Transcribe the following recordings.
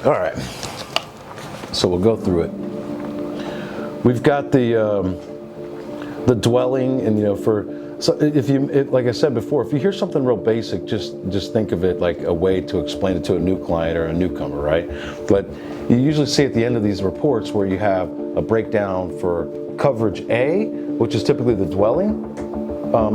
All right. So we'll go through it. We've got the dwelling, and so like I said before, if you hear something real basic, just think of it like a way to explain it to a new client or a newcomer, right? But you usually see at the end of these reports where you have a breakdown for coverage A, which is typically the dwelling.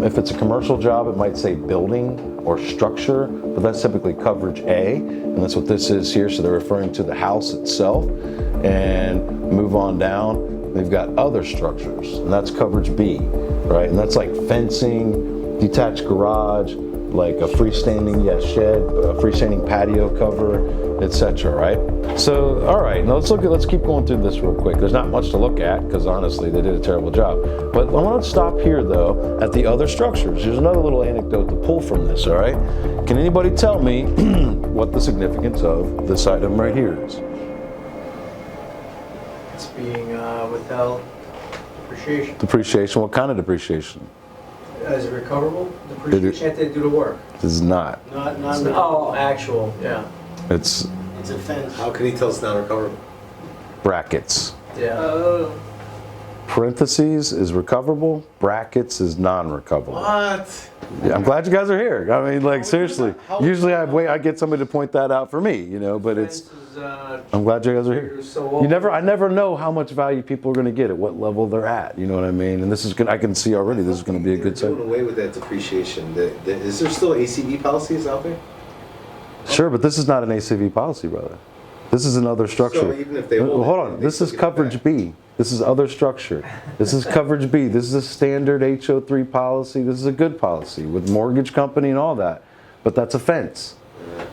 If it's a commercial job, it might say building or structure, but that's typically coverage A, and that's what this is here. So they're referring to the house itself. And move on down, they've got other structures, and that's coverage B, right? And that's like fencing, detached garage, like a freestanding shed, a freestanding patio cover, etc. Right? So, all right, now let's keep going through this real quick. There's not much to look at because honestly, they did a terrible job. But I want to stop here though at the other structures. There's another little anecdote to pull from this. All right, can anybody tell me what the significance of this item right here is? It's being withheld depreciation. Depreciation. What kind of depreciation? Is it recoverable? Depreciation after they do the work. This is not. Oh, actual, yeah. It's It's a fence. How can he tell it's non-recoverable? brackets. Yeah. Parentheses is recoverable. Brackets is non-recoverable. What? Yeah, I'm glad you guys are here. I mean, like seriously. Usually I get somebody to point that out for me, but it's. I'm glad you guys are here. I never know how much value people are going to get at what level they're at. You know what I mean? And this is good. I can see already this is going to be a good doing away with that depreciation. Is there still ACV policies out there? Sure, but this is not an ACV policy, brother. This is another structure. So even if they hold on. This is coverage B. This is other structure. This is coverage B. This is a standard HO3 policy. This is a good policy with mortgage company and all that. But that's a fence.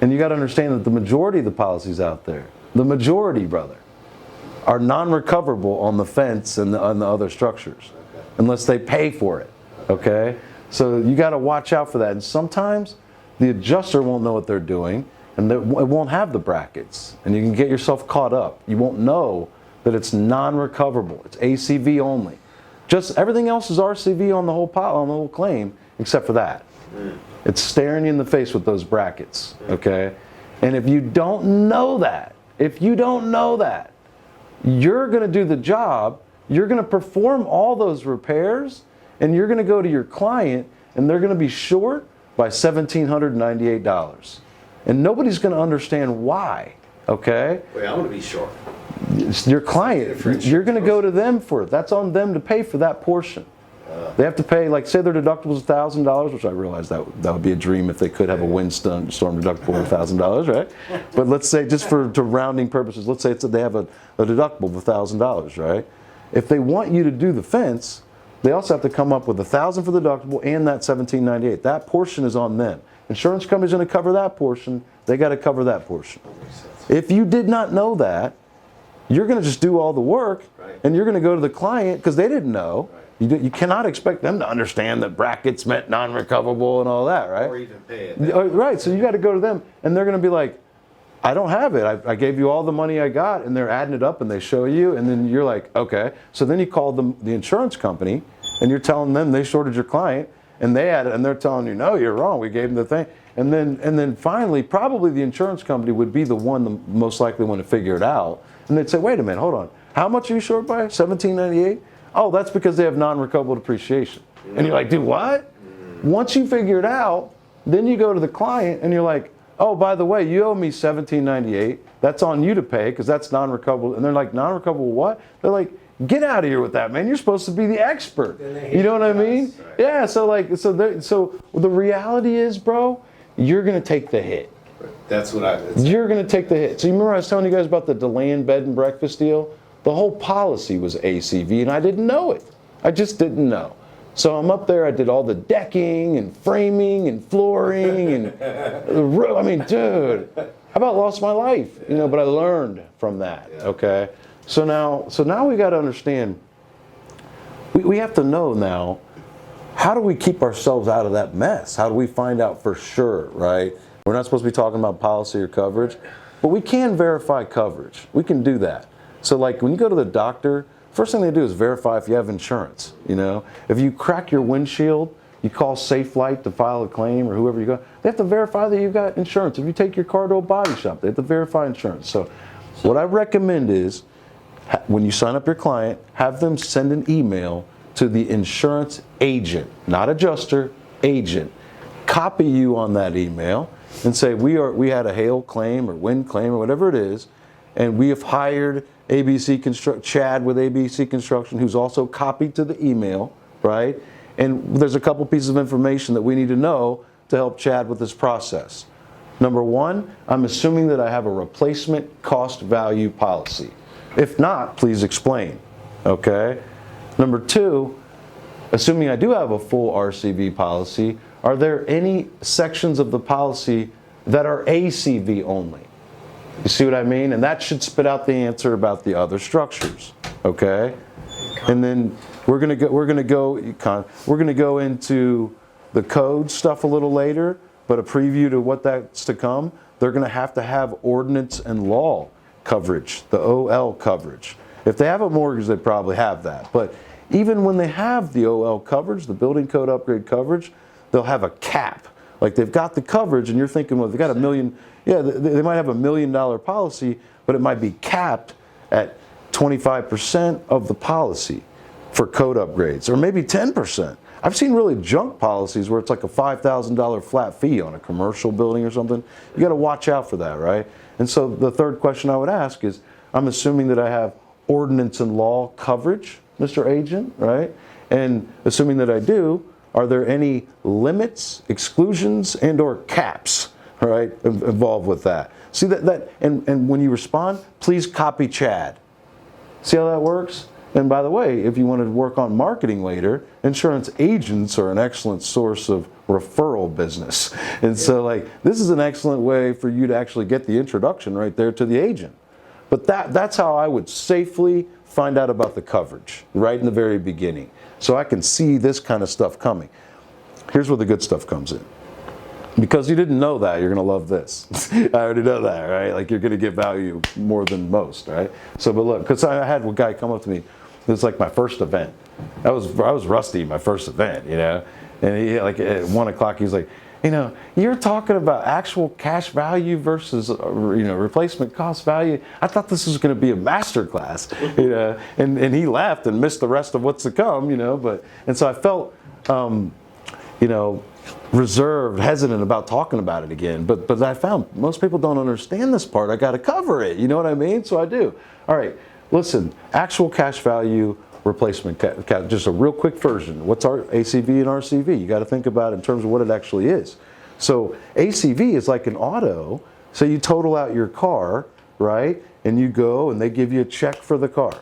And you got to understand that the majority of the policies out there, the majority, brother, are non-recoverable on the fence and on the other structures, unless they pay for it. Okay? So you got to watch out for that. And sometimes the adjuster won't know what they're doing, and it won't have the brackets, and you can get yourself caught up. You won't know that it's non-recoverable. It's ACV only. Just everything else is RCV on the whole claim, except for that. It's staring you in the face with those brackets. Okay, and if you don't know that, you're going to do the job. You're going to perform all those repairs, and you're going to go to your client, and they're going to be short by $1,798. And nobody's going to understand why, okay? Wait, I'm going to be short. Your client, you're going to go to them for it. That's on them to pay for that portion. They have to pay, like, say their deductible is $1,000, which I realize that would be a dream if they could have a windstorm deductible of $1,000, right? But let's say, just to rounding purposes, let's say they have a deductible of $1,000, right? If they want you to do the fence, they also have to come up with $1,000 for the deductible and that $1,798. That portion is on them. Insurance company's going to cover that portion. They got to cover that portion. If you did not know that, you're going to just do all the work, and you're going to go to the client because they didn't know. You cannot expect them to understand that brackets meant non-recoverable and all that, right? Or even pay it. Right, so you got to go to them, and they're going to be like, I don't have it. I gave you all the money I got, and they're adding it up, and they show you, and then you're like, okay. So then you call the insurance company, and you're telling them they shorted your client, and they added, and they're telling you, no, you're wrong. We gave them the thing, and then finally, probably the insurance company would be the most likely one to figure it out, and they'd say, wait a minute, hold on. How much are you short by? $1,798? Oh, that's because they have non-recoverable depreciation. And you're like, dude, what? Once you figure it out, then you go to the client and you're like, oh, by the way, you owe me $1,798. That's on you to pay because that's non-recoverable. And they're like, non-recoverable what? They're like, get out of here with that, man. You're supposed to be the expert. You know what I mean? Right. Yeah. So the reality is, bro, you're gonna take the hit. That's what You're gonna take the hit. So you remember I was telling you guys about the DeLand bed and breakfast deal? The whole policy was ACV, and I didn't know it. I just didn't know. So I'm up there. I did all the decking and framing and flooring and I mean, dude, I about lost my life, But I learned from that. Okay. So now we got to understand. We have to know now. How do we keep ourselves out of that mess? How do we find out for sure, right? We're not supposed to be talking about policy or coverage, but we can verify coverage. We can do that. So like when you go to the doctor, first thing they do is verify if you have insurance. If you crack your windshield, you call Safe Light to file a claim, or whoever you go, they have to verify that you've got insurance. If you take your car to a body shop, they have to verify insurance. So what I recommend is, when you sign up your client, have them send an email to the insurance agent, not adjuster, agent. Copy you on that email and say, we had a hail claim or wind claim or whatever it is, and we have hired Chad with ABC Construction, who's also copied to the email, right? And there's a couple pieces of information that we need to know to help Chad with this process. Number one, I'm assuming that I have a replacement cost value policy. If not, please explain, okay? Number two, assuming I do have a full RCV policy, are there any sections of the policy that are ACV only? You see what I mean? And that should spit out the answer about the other structures, okay? And then we're gonna go into the code stuff a little later, but a preview to what that's to come. They're gonna have to have ordinance and law coverage, the OL coverage. If they have a mortgage, they probably have that. But even when they have the OL coverage, the building code upgrade coverage, they'll have a cap. Like they've got the coverage and you're thinking, well, they've got $1 million, yeah, they might have $1 million policy, but it might be capped at 25% of the policy for code upgrades, or maybe 10%. I've seen really junk policies where it's like a $5,000 flat fee on a commercial building or something. You got to watch out for that, right? And so the third question I would ask is, I'm assuming that I have ordinance and law coverage, Mr. Agent, right? And assuming that I do, are there any limits, exclusions, and or caps, right, involved with that? See and when you respond, please copy Chad. See how that works? And by the way, if you want to work on marketing later, insurance agents are an excellent source of referral business. And so like, this is an excellent way for you to actually get the introduction right there to the agent. But that's how I would safely find out about the coverage, right in the very beginning. So I can see this kind of stuff coming. Here's where the good stuff comes in. Because you didn't know that, you're gonna love this. I already know that, right? Like you're gonna get value more than most, right? So, but look, because I had a guy come up to me, it was like my first event. I was rusty my first event, you know? And he, like at 1 o'clock, he's like, you know, you're talking about actual cash value versus, replacement cost value. I thought this was going to be a master class, you know, and he left and missed the rest of what's to come, you know, and so I felt, reserved, hesitant about talking about it again, but I found most people don't understand this part. I got to cover it, you know what I mean? So I do. All right, listen, actual cash value, replacement, just a real quick version. What's our ACV and RCV? You got to think about it in terms of what it actually is. So ACV is like an auto. So you total out your car, right? And you go and they give you a check for the car.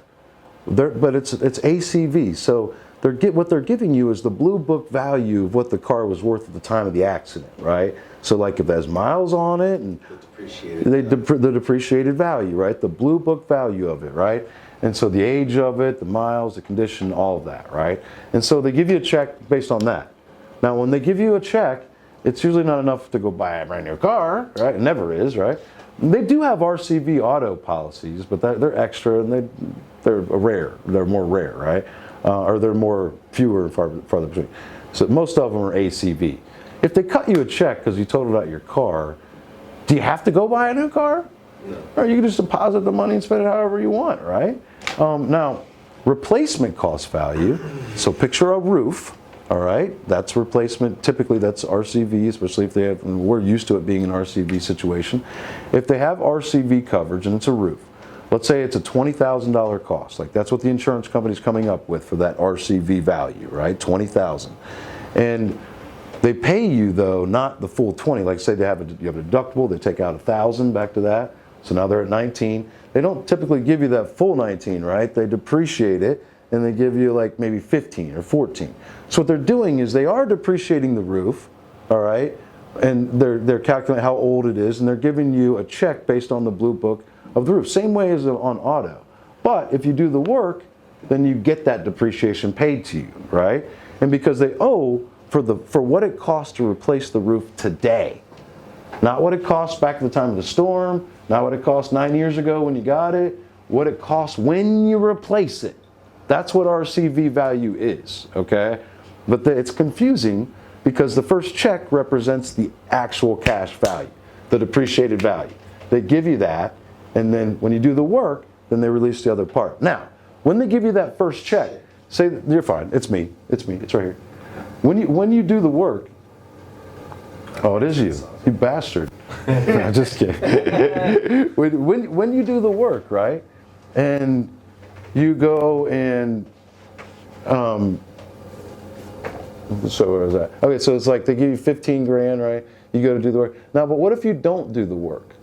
But it's ACV. So what they're giving you is the blue book value of what the car was worth at the time of the accident, right? So like if it has miles on it and the depreciated value, right? The blue book value of it, right? And so the age of it, the miles, the condition, all of that, right? And so they give you a check based on that. Now, when they give you a check, it's usually not enough to go buy a brand new car, right? It never is, right? They do have RCV auto policies, but they're extra and they're rare. They're more rare, right? Or they're more fewer and farther between. So most of them are ACV. If they cut you a check because you totaled out your car, do you have to go buy a new car? No. Or you can just deposit the money and spend it however you want, right? Now, replacement cost value, so picture a roof, all right? That's replacement, typically that's RCV, especially if they have, and we're used to it being an RCV situation. If they have RCV coverage and it's a roof, let's say it's a $20,000 cost, like that's what the insurance company's coming up with for that RCV value, right? $20,000. And they pay you though, not the full 20, like say you have a deductible, they take out $1,000, back to that. So now they're at 19. They don't typically give you that full 19, right? They depreciate it and they give you like maybe 15 or 14. So what they're doing is they are depreciating the roof, all right? And they're calculating how old it is and they're giving you a check based on the blue book of the roof. Same way as on auto. But if you do the work, then you get that depreciation paid to you, right? And because they owe for what it costs to replace the roof today. Not what it cost back at the time of the storm, not what it cost 9 years ago when you got it, what it costs when you replace it. That's what RCV value is, okay? But it's confusing because the first check represents the actual cash value, the depreciated value. They give you that, and then when you do the work, then they release the other part. Now, when they give you that first check, say, you're fine, it's me, it's right here. When you do the work, oh, it is you bastard. No, just kidding. when you do the work, right, and you go and, so where was that? Okay, so it's like they give you 15 grand, right? You go to do the work. Now, but what if you don't do the work?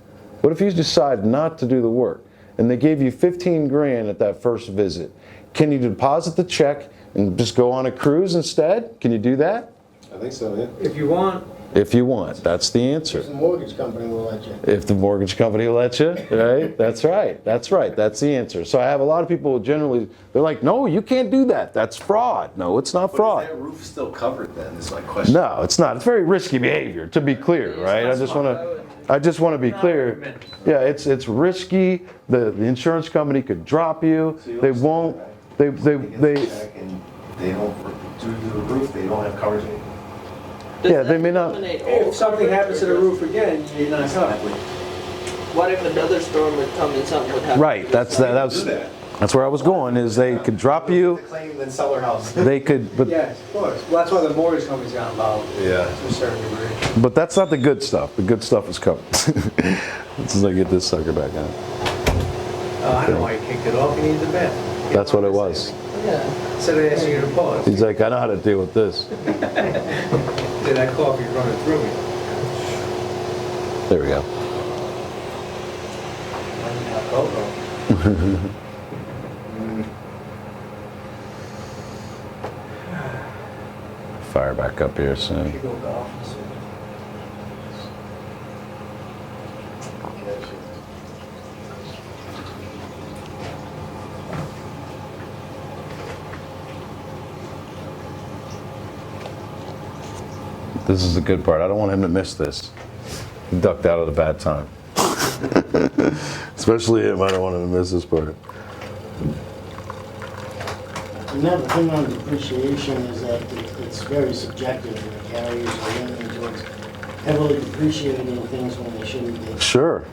What if you decide not to do the work and they gave you 15 grand at that first visit? Can you deposit the check and just go on a cruise instead? Can you do that? I think so, yeah. If you want. If you want, that's the answer. If the mortgage company will let you. If the mortgage company will let you, right? That's right. That's right. That's the answer. So I have a lot of people generally, they're like, no, you can't do that. That's fraud. No, it's not But fraud. is that roof still covered then, is my question? No, it's not. It's very risky behavior, to be clear, right? I just want to be clear. Yeah, it's risky. The insurance company could drop you. So you They don't won't. say, right? They Somebody gets a check and they don't, due to the roof, they don't have coverage anymore. Yeah, they may not. If something happens to the roof again, you're not covered. What if another storm would come and something would happen? Right. That's Do that. that's where I was going. Is they could drop you. The claim, then sell their house. They could, but Yes, of course. Well, that's why the mortgage companies got involved. Yeah. To a certain degree. but that's not the good stuff. The good stuff is coming. Let's just get this sucker back on. I don't know why you kicked it off. You need the bed. That's what it was. Yeah. Instead of asking you to pause. He's like, I know how to deal with this. Did that coffee running through me? There we go. Fire back up here soon. Go golf. This is the good part. I don't want him to miss this. He ducked out at a bad time. Especially him. I don't want him to miss this part. Another thing on depreciation is that it's very subjective, and the carriers are leaning towards heavily depreciating things when they shouldn't be. Sure.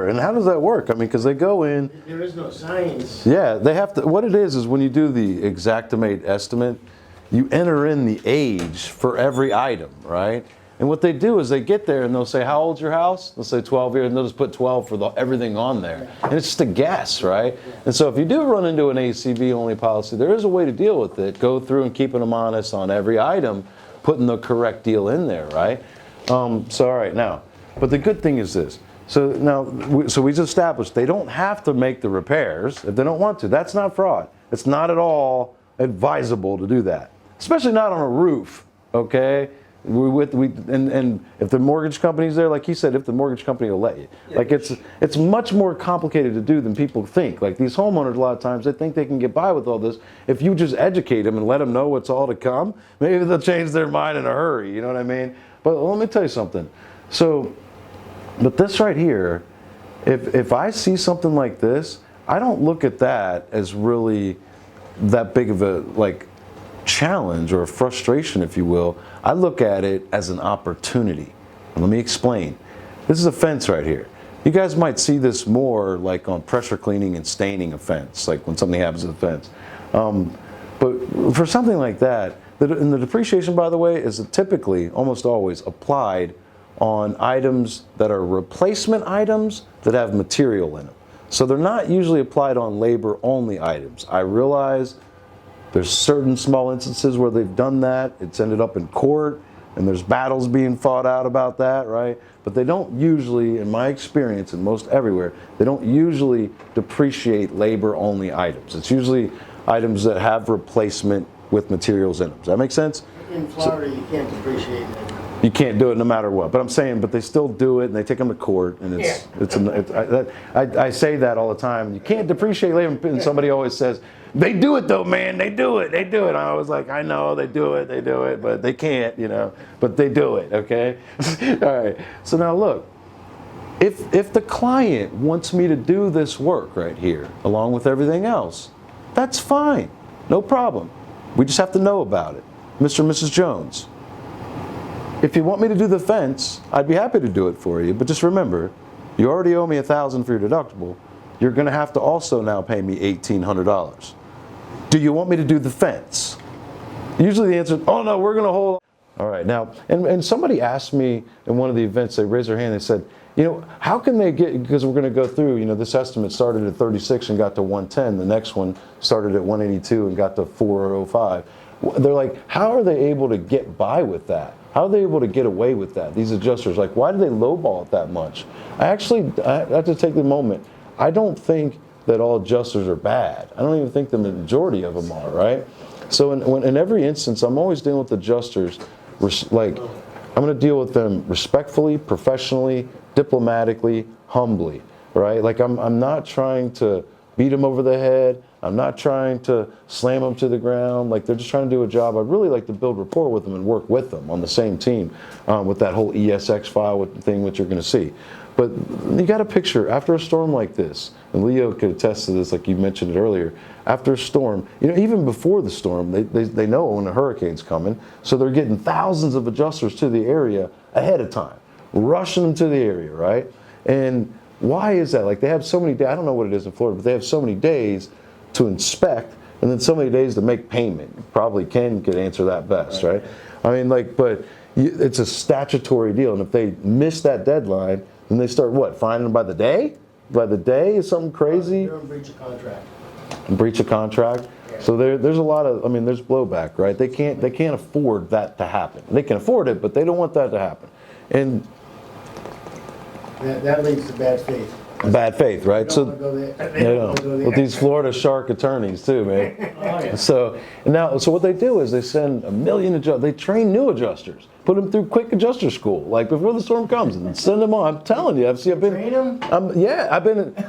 And how does that work? I mean, because they go in. There is no science. Yeah, they have to. What it is when you do the Xactimate estimate, you enter in the age for every item, right? And what they do is they get there and they'll say, how old's your house? They'll say 12 years, and they'll just put 12 for everything on there. And it's just a guess, right? And so if you do run into an ACV-only policy, there is a way to deal with it. Go through and keeping them honest on every item, putting the correct deal in there, right? So all right, now, but the good thing is this. So now, so we just established they don't have to make the repairs if they don't want to. That's not fraud. It's not at all advisable to do that, especially not on a roof, okay? And if the mortgage company's there, like he said, if the mortgage company will let you. Like it's much more complicated to do than people think. Like these homeowners, a lot of times, they think they can get by with all this. If you just educate them and let them know what's all to come, maybe they'll change their mind in a hurry, you know what I mean? But let me tell you something. So, but this right here, if I see something like this, I don't look at that as really that big of a, like, challenge or a frustration, if you will. I look at it as an opportunity. And let me explain. This is a fence right here. You guys might see this more like on pressure cleaning and staining a fence, like when something happens to the fence. But for something like that, and the depreciation, by the way, is typically, almost always, applied on items that are replacement items that have material in them. So they're not usually applied on labor-only items. I realize there's certain small instances where they've done that. It's ended up in court, and there's battles being fought out about that, right? But they don't usually, in my experience, and most everywhere, they don't usually depreciate labor-only items. It's usually items that have replacement with materials in them. Does that make sense? In Florida, you can't depreciate it. You can't do it no matter what. But I'm saying, but they still do it, and they take them to court, and I say that all the time. You can't depreciate labor, and somebody always says, they do it though, man, they do it. I was like, I know, they do it, but they can't, you know, but they do it, okay? All right, so now look, if the client wants me to do this work right here, along with everything else, that's fine, no problem. We just have to know about it. Mr. and Mrs. Jones, if you want me to do the fence, I'd be happy to do it for you, but just remember, you already owe me $1,000 for your deductible. You're gonna have to also now pay me $1,800. Do you want me to do the fence? Usually the answer is, oh no, we're gonna hold. All right, now, and somebody asked me in one of the events, they raised their hand, they said, you know, how can they get, because we're gonna go through, you know, this estimate started at 36 and got to 110, the next one started at 182 and got to 405. They're like, how are they able to get by with that? How are they able to get away with that? These adjusters, like, why do they lowball it that much? I have to take the moment. I don't think that all adjusters are bad. I don't even think the majority of them are, right? So in every instance, I'm always dealing with adjusters, like, I'm gonna deal with them respectfully, professionally, diplomatically, humbly, right? Like, I'm not trying to beat them over the head. I'm not trying to slam them to the ground. Like, they're just trying to do a job. I'd really like to build rapport with them and work with them on the same team with that whole ESX file thing, which you're going to see. But you got to picture, after a storm like this, and Leo could attest to this, like you mentioned it earlier, after a storm, you know, even before the storm, they know when a hurricane's coming, so they're getting thousands of adjusters to the area ahead of time, rushing them to the area, right? And why is that? Like, they have so many days, I don't know what it is in Florida, but they have so many days to inspect, and then so many days to make payment. Probably Ken could answer that best, right? I mean, like, but it's a statutory deal, and if they miss that deadline, then they start what? Fining them by the day? By the day is something crazy? You're in breach of contract. Breach of contract. Yeah. So there's a lot of, I mean, there's blowback, right? They can't afford that to happen. They can afford it, but they don't want that to happen. And That leads to bad faith. bad faith, right? They don't wanna go there. They you don't know, wanna go there. with these Florida shark attorneys too, man. Oh, yeah. So what they do is they send a million adjusters. They train new adjusters, put them through quick adjuster school, like before the storm comes, and send them on. I'm telling you, I've been. Train them?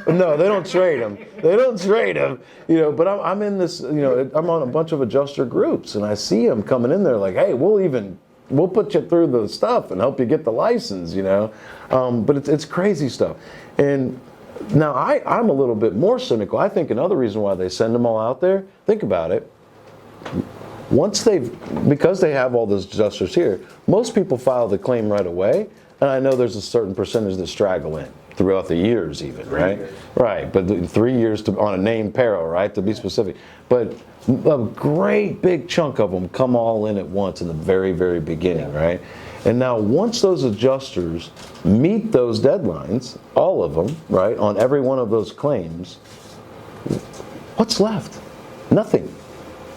No, they don't train them. They don't train them. You know, but I'm in this. You know, I'm on a bunch of adjuster groups, and I see them coming in there like, hey, we'll put you through the stuff and help you get the license, you know. But it's crazy stuff. And now I'm a little bit more cynical. I think another reason why they send them all out there, think about it, because they have all those adjusters here, most people file the claim right away. And I know there's a certain percentage that straggle in throughout the years even, right? Right, but 3 years on a named peril, right, to be specific. But a great big chunk of them come all in at once in the very, very beginning, right? And now once those adjusters meet those deadlines, all of them, right, on every one of those claims, what's left? Nothing.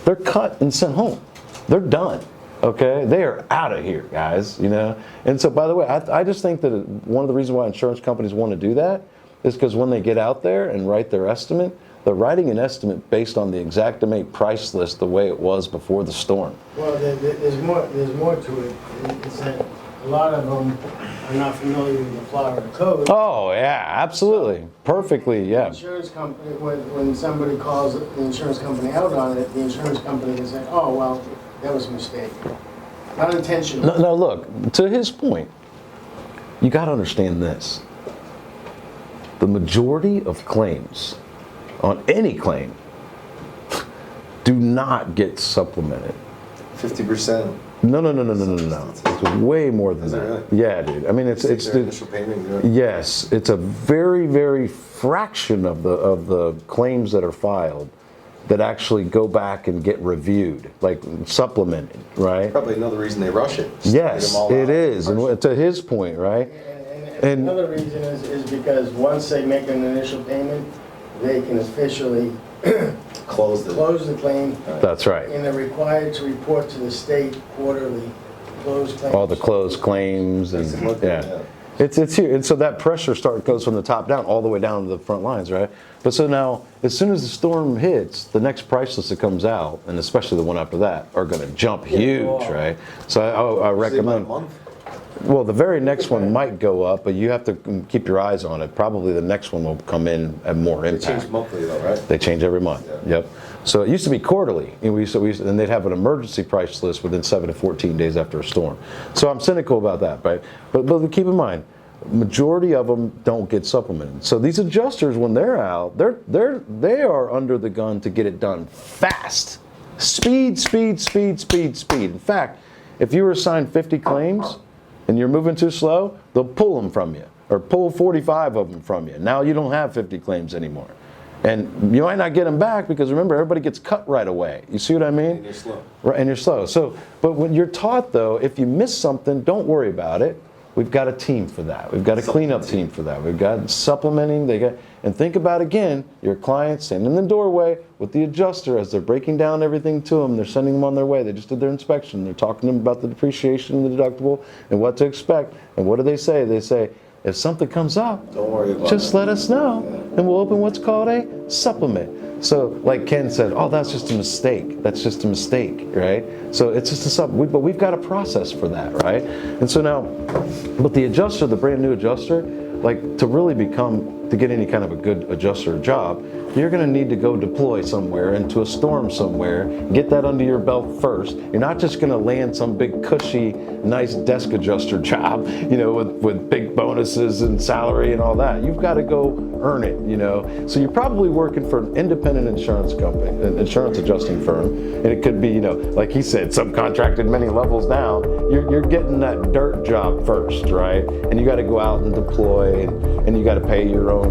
They're cut and sent home. They're done. Okay, they are out of here, guys, you know? And so, by the way, I just think that one of the reasons why insurance companies want to do that is because when they get out there and write their estimate, they're writing an estimate based on the Xactimate price list the way it was before the storm. Well, there's more to it. It's that a lot of them are not familiar with the Florida code. Oh, yeah, absolutely. Perfectly, yeah. The insurance company, when somebody calls the insurance company out on it, the insurance company can say, oh, well, that was a mistake. Not intentional. Now, look, to his point, you got to understand this. The majority of claims on any claim do not get supplemented. 50%. No. It's way more than Is it that. really? Yeah, dude. I mean, it's Their initial payment. You know? yes, it's a very, very fraction of the claims that are filed that actually go back and get reviewed, like supplemented, right? Probably another reason they rush it. Just to get Yes, them all it out. is. And to his point, right? And another reason is because once they make an initial payment, they can officially Close the claim, That's right. and they're required to report to the state quarterly closed claims. All the closed claims and Basically, yeah. yeah. It's here, and so that pressure goes from the top down all the way down to the front lines, right? But so now, as soon as the storm hits, the next price list that comes out, and especially the one after that, are going to jump huge, right? So I Usually recommend. about a month. Well, the very next one might go up, but you have to keep your eyes on it. Probably the next one will come in at more They impact. change monthly though, right? They change every month. Yeah. Yep. So it used to be quarterly, and and they'd have an emergency price list within 7 to 14 days after a storm. So I'm cynical about that, right? But keep in mind, majority of them don't get supplemented. So these adjusters, when they're out, they are under the gun to get it done fast. Speed, speed, speed, speed, speed. In fact, if you were assigned 50 claims and you're moving too slow, they'll pull them from you or pull 45 of them from you. Now you don't have 50 claims anymore. And you might not get them back because remember, everybody gets cut right away. You see what I mean? And you're slow. Right, and you're slow. So, but when you're taught though, if you miss something, don't worry about it. We've got a team for that. We've got a cleanup team for that. We've got supplementing. And think about again, your client standing in the doorway with the adjuster as they're breaking down everything to them. They're sending them on their way. They just did their inspection. They're talking to them about the depreciation and the deductible and what to expect. And what do? They say, if something comes up, Don't worry about just it. let us know, and we'll open what's called a supplement. So, like Ken said, oh, that's just a mistake. That's just a mistake, right? So it's just a supplement, but we've got a process for that, right? And so now, but the adjuster, the brand new adjuster, like to get any kind of a good adjuster job, you're going to need to go deploy somewhere into a storm somewhere, get that under your belt first. You're not just going to land some big cushy, nice desk adjuster job, with big bonuses and salary and all that. You've got to go earn it, So you're probably working for an independent insurance company, an insurance adjusting firm, and it could be, like he said, subcontracted many levels down. You're getting that dirt job first, right? And you got to go out and deploy, and you got to pay your own,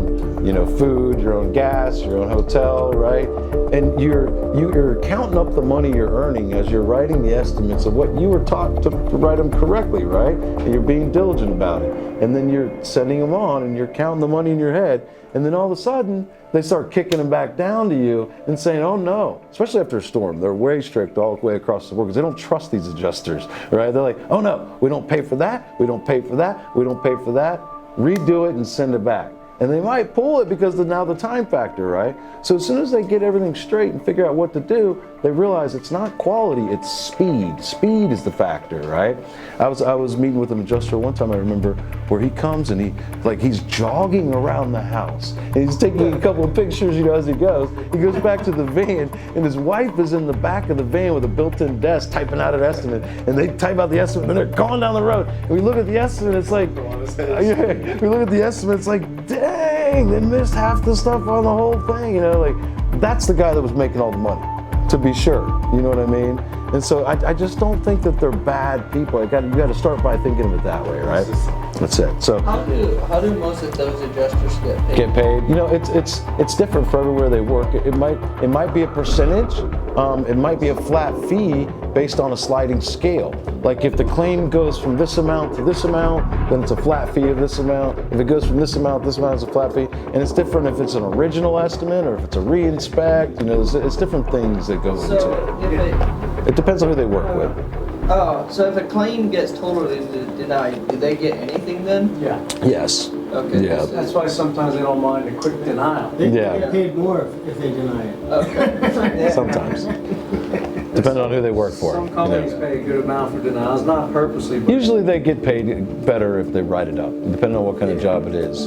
food, your own gas, your own hotel, right? And you're counting up the money you're earning as you're writing the estimates of what you were taught to write them correctly, right? And you're being diligent about it. And then you're sending them on and you're counting the money in your head. And then all of a sudden, they start kicking them back down to you and saying, oh no, especially after a storm, they're way strict all the way across the board because they don't trust these adjusters, right? They're like, oh no, we don't pay for that, we don't pay for that, we don't pay for that. Redo it and send it back. And they might pull it because of now the time factor, right? So as soon as they get everything straight and figure out what to do, they realize it's not quality, it's speed. Speed is the factor, right? I was meeting with an adjuster one time, I remember, where he comes and he's jogging around the house. And he's taking a couple of pictures, as he goes. He goes back to the van, and his wife is in the back of the van with a built-in desk typing out an estimate. And they type out the estimate, and they're going down the road. And we look at the estimate, it's like, we look at the estimate, it's like, dang, they missed half the stuff on the whole thing, that's the guy that was making all the money, to be sure, you know what I mean? And so I just don't think that they're bad people. You got to start by thinking of it that way, right? That's it. So How do most of those adjusters get paid? get paid. It's different for everywhere they work. It might be a percentage. It might be a flat fee based on a sliding scale. Like if the claim goes from this amount to this amount, then it's a flat fee of this amount. If it goes from this amount to this amount, it's a flat fee. And it's different if it's an original estimate or if it's a re-inspect. It's different things that go into it. It depends on who they work with. So if a claim gets totally denied, do they get anything then? Yeah, Yes. Okay. Yeah. that's why sometimes they don't mind a quick denial. They Yeah. get paid more if they deny it. Okay. Sometimes. Depending on who they work for. Some companies pay a good amount for denials, not purposely, but Usually they get paid better if they write it up, depending on what kind of job it is,